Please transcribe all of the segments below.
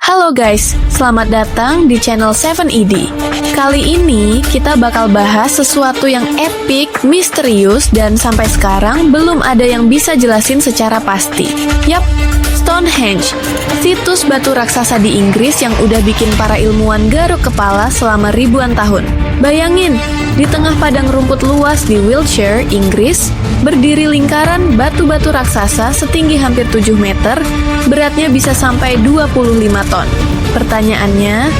Halo guys, selamat datang di channel 7ED. Kali ini kita bakal bahas sesuatu yang epic, misterius, dan sampai sekarang belum ada yang bisa jelasin secara pasti. Yap, Stonehenge, situs batu raksasa di Inggris yang udah bikin para ilmuwan garuk kepala selama ribuan tahun. Bayangin, di tengah padang rumput luas di Wiltshire, Inggris, berdiri lingkaran batu-batu raksasa setinggi hampir 7 meter, beratnya bisa sampai 25 ton. Pertanyaannya,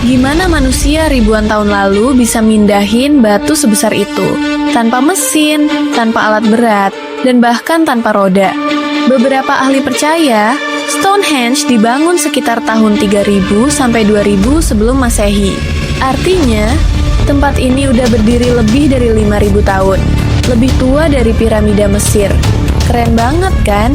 gimana manusia ribuan tahun lalu bisa mindahin batu sebesar itu? Tanpa mesin, tanpa alat berat, dan bahkan tanpa roda. Beberapa ahli percaya, Stonehenge dibangun sekitar tahun 3000 sampai 2000 sebelum Masehi. Artinya, tempat ini udah berdiri lebih dari 5000 tahun. Lebih tua dari piramida Mesir. Keren banget kan?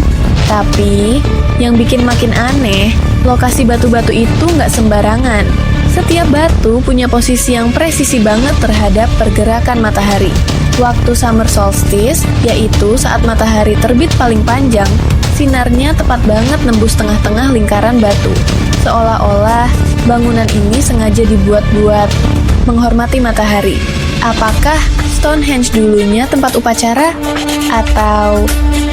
Tapi, yang bikin makin aneh, lokasi batu-batu itu nggak sembarangan. Setiap batu punya posisi yang presisi banget terhadap pergerakan matahari. Waktu summer solstice, yaitu saat matahari terbit paling panjang, sinarnya tepat banget nembus tengah-tengah lingkaran batu. Seolah-olah bangunan ini sengaja dibuat-buat menghormati matahari. Apakah Stonehenge dulunya tempat upacara? Atau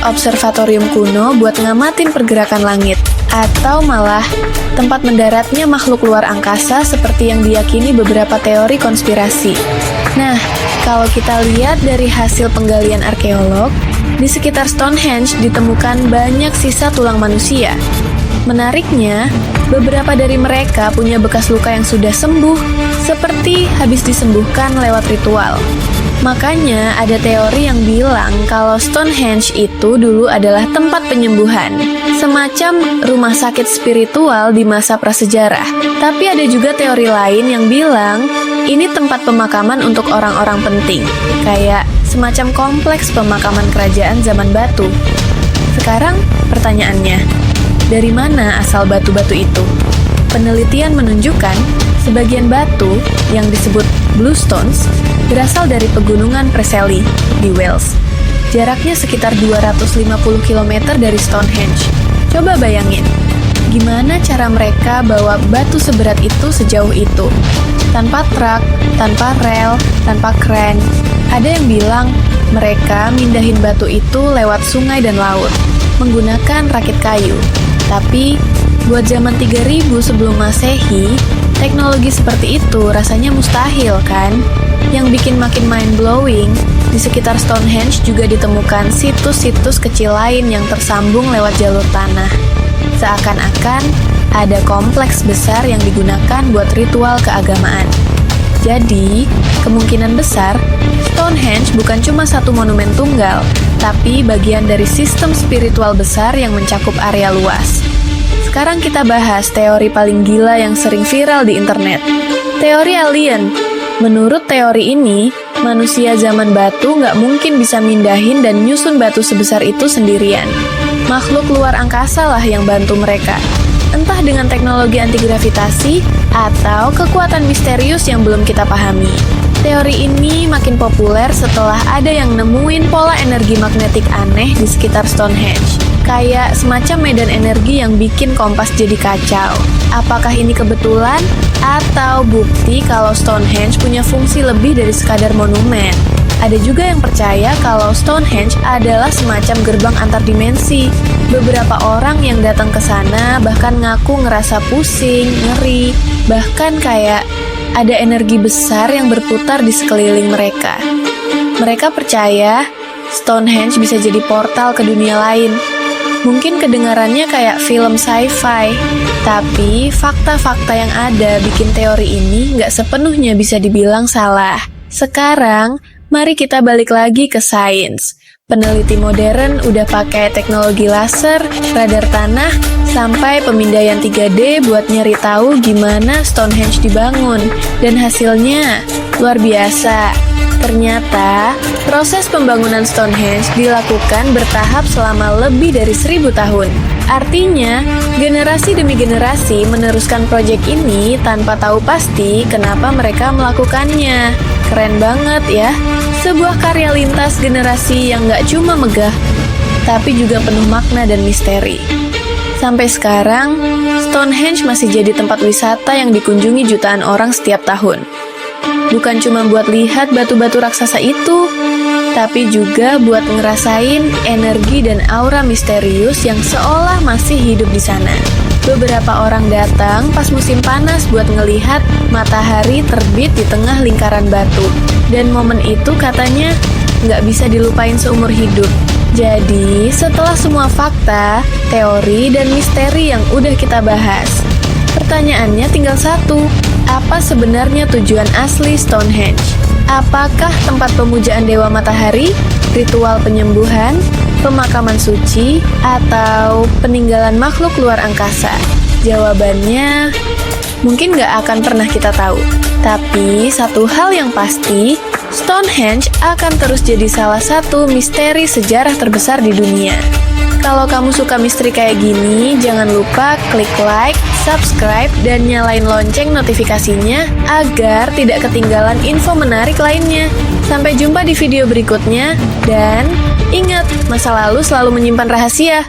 observatorium kuno buat ngamatin pergerakan langit? Atau malah tempat mendaratnya makhluk luar angkasa seperti yang diyakini beberapa teori konspirasi? Nah, kalau kita lihat dari hasil penggalian arkeolog, di sekitar Stonehenge ditemukan banyak sisa tulang manusia. Menariknya, beberapa dari mereka punya bekas luka yang sudah sembuh, seperti habis disembuhkan lewat ritual. Makanya ada teori yang bilang kalau Stonehenge itu dulu adalah tempat penyembuhan, semacam rumah sakit spiritual di masa prasejarah. Tapi ada juga teori lain yang bilang ini tempat pemakaman untuk orang-orang penting, kayak semacam kompleks pemakaman kerajaan zaman batu. Sekarang pertanyaannya, dari mana asal batu-batu itu? Penelitian menunjukkan sebagian batu yang disebut Blue Stones berasal dari pegunungan Preseli di Wales. Jaraknya sekitar 250 km dari Stonehenge. Coba bayangin, gimana cara mereka bawa batu seberat itu sejauh itu? Tanpa truk, tanpa rel, tanpa kren. Ada yang bilang mereka mindahin batu itu lewat sungai dan laut, menggunakan rakit kayu. Tapi, buat zaman 3000 sebelum Masehi, teknologi seperti itu rasanya mustahil kan? Yang bikin makin mind-blowing, di sekitar Stonehenge juga ditemukan situs-situs kecil lain yang tersambung lewat jalur tanah. Seakan-akan ada kompleks besar yang digunakan buat ritual keagamaan. Jadi, kemungkinan besar, Stonehenge bukan cuma satu monumen tunggal, tapi bagian dari sistem spiritual besar yang mencakup area luas. Sekarang kita bahas teori paling gila yang sering viral di internet. Teori alien. Menurut teori ini, manusia zaman batu nggak mungkin bisa mindahin dan nyusun batu sebesar itu sendirian. Makhluk luar angkasa lah yang bantu mereka. Entah dengan teknologi anti-gravitasi atau kekuatan misterius yang belum kita pahami. Teori ini makin populer setelah ada yang nemuin pola energi magnetik aneh di sekitar Stonehenge. Kayak semacam medan energi yang bikin kompas jadi kacau. Apakah ini kebetulan? Atau bukti kalau Stonehenge punya fungsi lebih dari sekadar monumen? Ada juga yang percaya kalau Stonehenge adalah semacam gerbang antar dimensi. Beberapa orang yang datang ke sana bahkan ngaku ngerasa pusing, ngeri, bahkan kayak ada energi besar yang berputar di sekeliling mereka. Mereka percaya Stonehenge bisa jadi portal ke dunia lain. Mungkin kedengarannya kayak film sci-fi, tapi fakta-fakta yang ada bikin teori ini nggak sepenuhnya bisa dibilang salah. Sekarang, mari kita balik lagi ke sains. Peneliti modern udah pakai teknologi laser, radar tanah, sampai pemindaian 3D buat nyari tahu gimana Stonehenge dibangun. Dan hasilnya luar biasa. Ternyata, proses pembangunan Stonehenge dilakukan bertahap selama lebih dari 1000 tahun. Artinya, generasi demi generasi meneruskan proyek ini tanpa tahu pasti kenapa mereka melakukannya. Keren banget ya, sebuah karya lintas generasi yang gak cuma megah, tapi juga penuh makna dan misteri. Sampai sekarang, Stonehenge masih jadi tempat wisata yang dikunjungi jutaan orang setiap tahun. Bukan cuma buat lihat batu-batu raksasa itu, tapi juga buat ngerasain energi dan aura misterius yang seolah masih hidup di sana. Beberapa orang datang pas musim panas buat ngelihat matahari terbit di tengah lingkaran batu. Dan momen itu katanya nggak bisa dilupain seumur hidup. Jadi, setelah semua fakta, teori, dan misteri yang udah kita bahas, pertanyaannya tinggal satu. Apa sebenarnya tujuan asli Stonehenge? Apakah tempat pemujaan dewa matahari, ritual penyembuhan, pemakaman suci, atau peninggalan makhluk luar angkasa? Jawabannya mungkin nggak akan pernah kita tahu. Tapi satu hal yang pasti, Stonehenge akan terus jadi salah satu misteri sejarah terbesar di dunia. Kalau kamu suka misteri kayak gini, jangan lupa klik like, subscribe, dan nyalain lonceng notifikasinya agar tidak ketinggalan info menarik lainnya. Sampai jumpa di video berikutnya, dan ingat, masa lalu selalu menyimpan rahasia.